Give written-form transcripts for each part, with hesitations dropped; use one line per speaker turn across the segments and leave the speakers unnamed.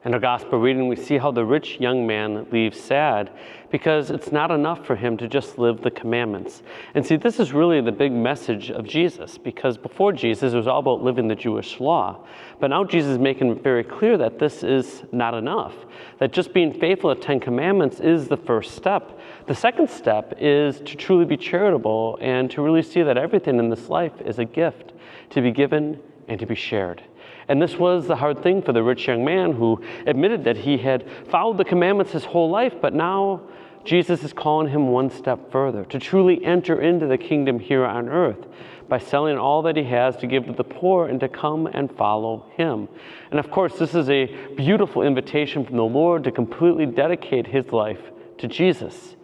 In our gospel reading, we see how the rich young man leaves sad because it's not enough for him to just live the commandments. And see, this is really the big message of Jesus, because before Jesus, it was all about living the Jewish law. But now Jesus is making it very clear that this is not enough, that just being faithful to 10 Commandments is the first step. The second step is to truly be charitable and to really see that everything in this life is a gift to be given and to be shared. And this was the hard thing for the rich young man who admitted that he had followed the commandments his whole life, but now Jesus is calling him one step further, to truly enter into the kingdom here on earth by selling all that he has to give to the poor and to come and follow him. And of course, this is a beautiful invitation from the Lord to completely dedicate his life to Jesus,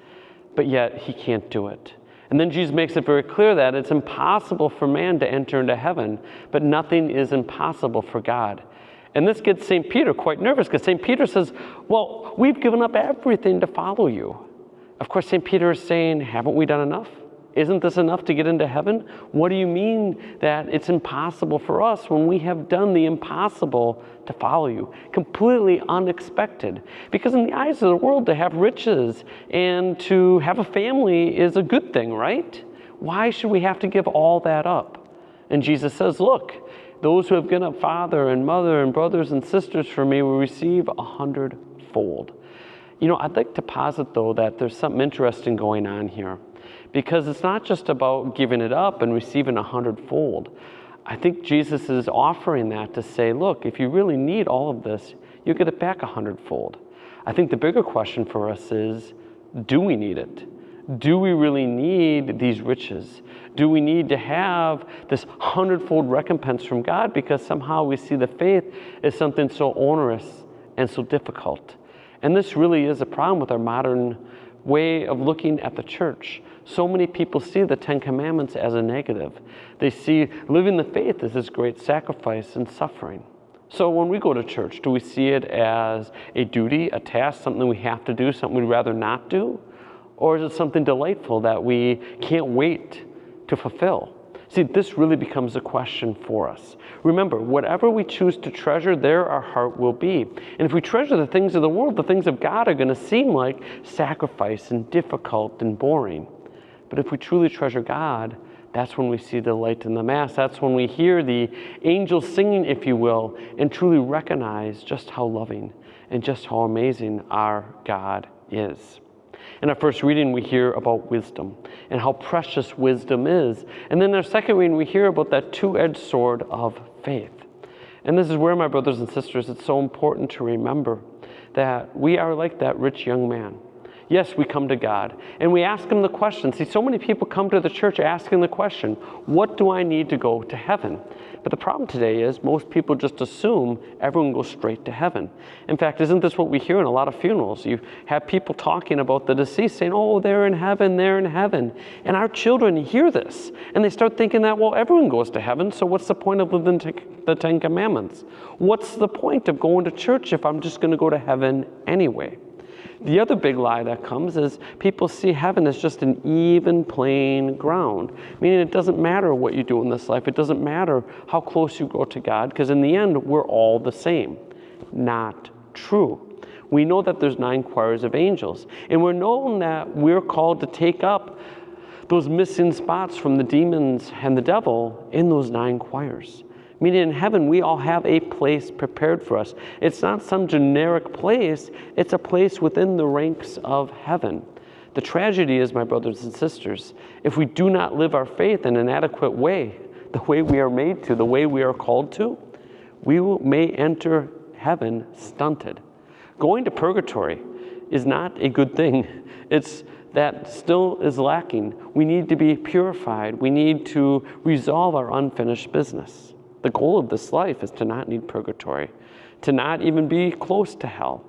but yet he can't do it. And then Jesus makes it very clear that it's impossible for man to enter into heaven, but nothing is impossible for God. And this gets St. Peter quite nervous, because St. Peter says, well, we've given up everything to follow you. Of course, St. Peter is saying, haven't we done enough? Isn't this enough to get into heaven? What do you mean that it's impossible for us when we have done the impossible to follow you? Completely unexpected. Because in the eyes of the world, to have riches and to have a family is a good thing, right? Why should we have to give all that up? And Jesus says, look, those who have given up father and mother and brothers and sisters for me will receive 100-fold. You know, I'd like to posit, though, that there's something interesting going on here. Because it's not just about giving it up and receiving 100-fold. I think Jesus is offering that to say, look, if you really need all of this, you get it back 100-fold. I think the bigger question for us is, do we need it? Do we really need these riches? Do we need to have this 100-fold recompense from God because somehow we see the faith as something so onerous and so difficult? And this really is a problem with our modern way of looking at the church. So many people see the 10 Commandments as a negative. They see living the faith as this great sacrifice and suffering. So when we go to church, do we see it as a duty, a task, something we have to do, something we'd rather not do? Or is it something delightful that we can't wait to fulfill? See, this really becomes a question for us. Remember, whatever we choose to treasure, there our heart will be. And if we treasure the things of the world, the things of God are going to seem like sacrifice and difficult and boring. But if we truly treasure God, that's when we see the light in the Mass. That's when we hear the angels singing, if you will, and truly recognize just how loving and just how amazing our God is. In our first reading, we hear about wisdom and how precious wisdom is. And then in our second reading, we hear about that two-edged sword of faith. And this is where, my brothers and sisters, it's so important to remember that we are like that rich young man. Yes, we come to God and we ask him the question. See, so many people come to the church asking the question, what do I need to go to heaven? But the problem today is most people just assume everyone goes straight to heaven. In fact, isn't this what we hear in a lot of funerals? You have people talking about the deceased saying, oh, they're in heaven, they're in heaven. And our children hear this and they start thinking that, well, everyone goes to heaven, so what's the point of living the 10 Commandments? What's the point of going to church if I'm just going to go to heaven anyway? The other big lie that comes is people see heaven as just an even, plain ground, meaning it doesn't matter what you do in this life. It doesn't matter how close you go to God, because in the end, we're all the same. Not true. We know that there's 9 choirs of angels, and we're known that we're called to take up those missing spots from the demons and the devil in those 9 choirs. Meaning in heaven, we all have a place prepared for us. It's not some generic place. It's a place within the ranks of heaven. The tragedy is, my brothers and sisters, if we do not live our faith in an adequate way, the way we are made to, the way we are called to, we may enter heaven stunted. Going to purgatory is not a good thing. It's that still is lacking. We need to be purified. We need to resolve our unfinished business. The goal of this life is to not need purgatory, to not even be close to hell,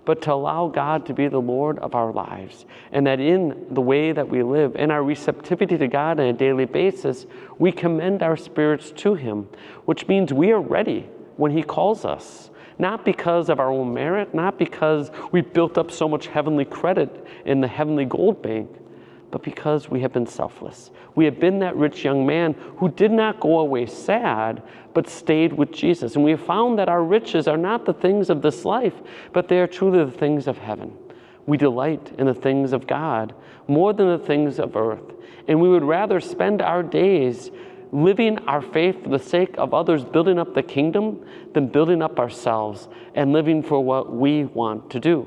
but to allow God to be the Lord of our lives. And that in the way that we live, in our receptivity to God on a daily basis, we commend our spirits to Him, which means we are ready when He calls us. Not because of our own merit, not because we built up so much heavenly credit in the heavenly gold bank, but because we have been selfless. We have been that rich young man who did not go away sad, but stayed with Jesus. And we have found that our riches are not the things of this life, but they are truly the things of heaven. We delight in the things of God more than the things of earth. And we would rather spend our days living our faith for the sake of others, building up the kingdom, than building up ourselves and living for what we want to do.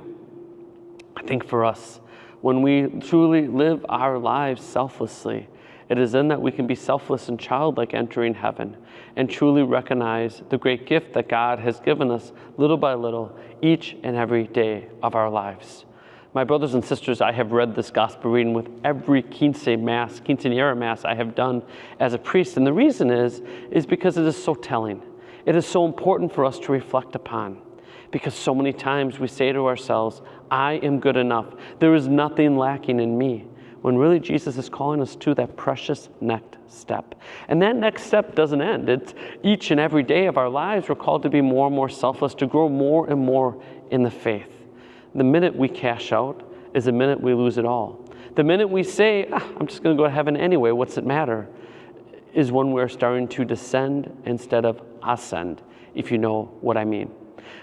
I think for us, when we truly live our lives selflessly, it is then that we can be selfless and childlike entering heaven and truly recognize the great gift that God has given us little by little each and every day of our lives. My brothers and sisters, I have read this gospel reading with every quinceañera mass I have done as a priest. And the reason is because it is so telling. It is so important for us to reflect upon. Because so many times we say to ourselves, I am good enough. There is nothing lacking in me. When really Jesus is calling us to that precious next step. And that next step doesn't end. It's each and every day of our lives we're called to be more and more selfless, to grow more and more in the faith. The minute we cash out is the minute we lose it all. The minute we say, I'm just going to go to heaven anyway, what's it matter, is when we're starting to descend instead of ascend, if you know what I mean.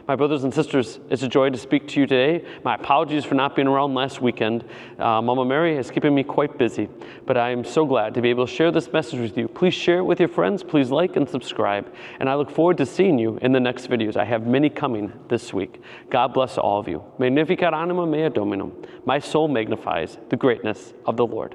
My brothers and sisters, it's a joy to speak to you today. My apologies for not being around last weekend. Mama Mary is keeping me quite busy, but I am so glad to be able to share this message with you. Please share it with your friends. Please like and subscribe. And I look forward to seeing you in the next videos. I have many coming this week. God bless all of you. Magnificat anima mea Dominum. My soul magnifies the greatness of the Lord.